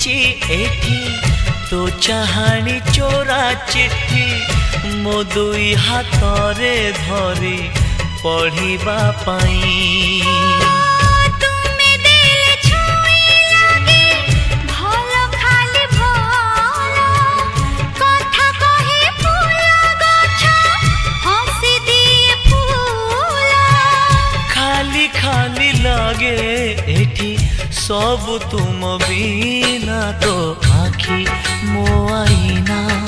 लिखिछि एठी तो चाहानी चोरा चिट्ठी मो दुई हाथरे धरी पढ़िबा पाई। खाली लगे एठी सब तुम बिना तो आखी मो आईना।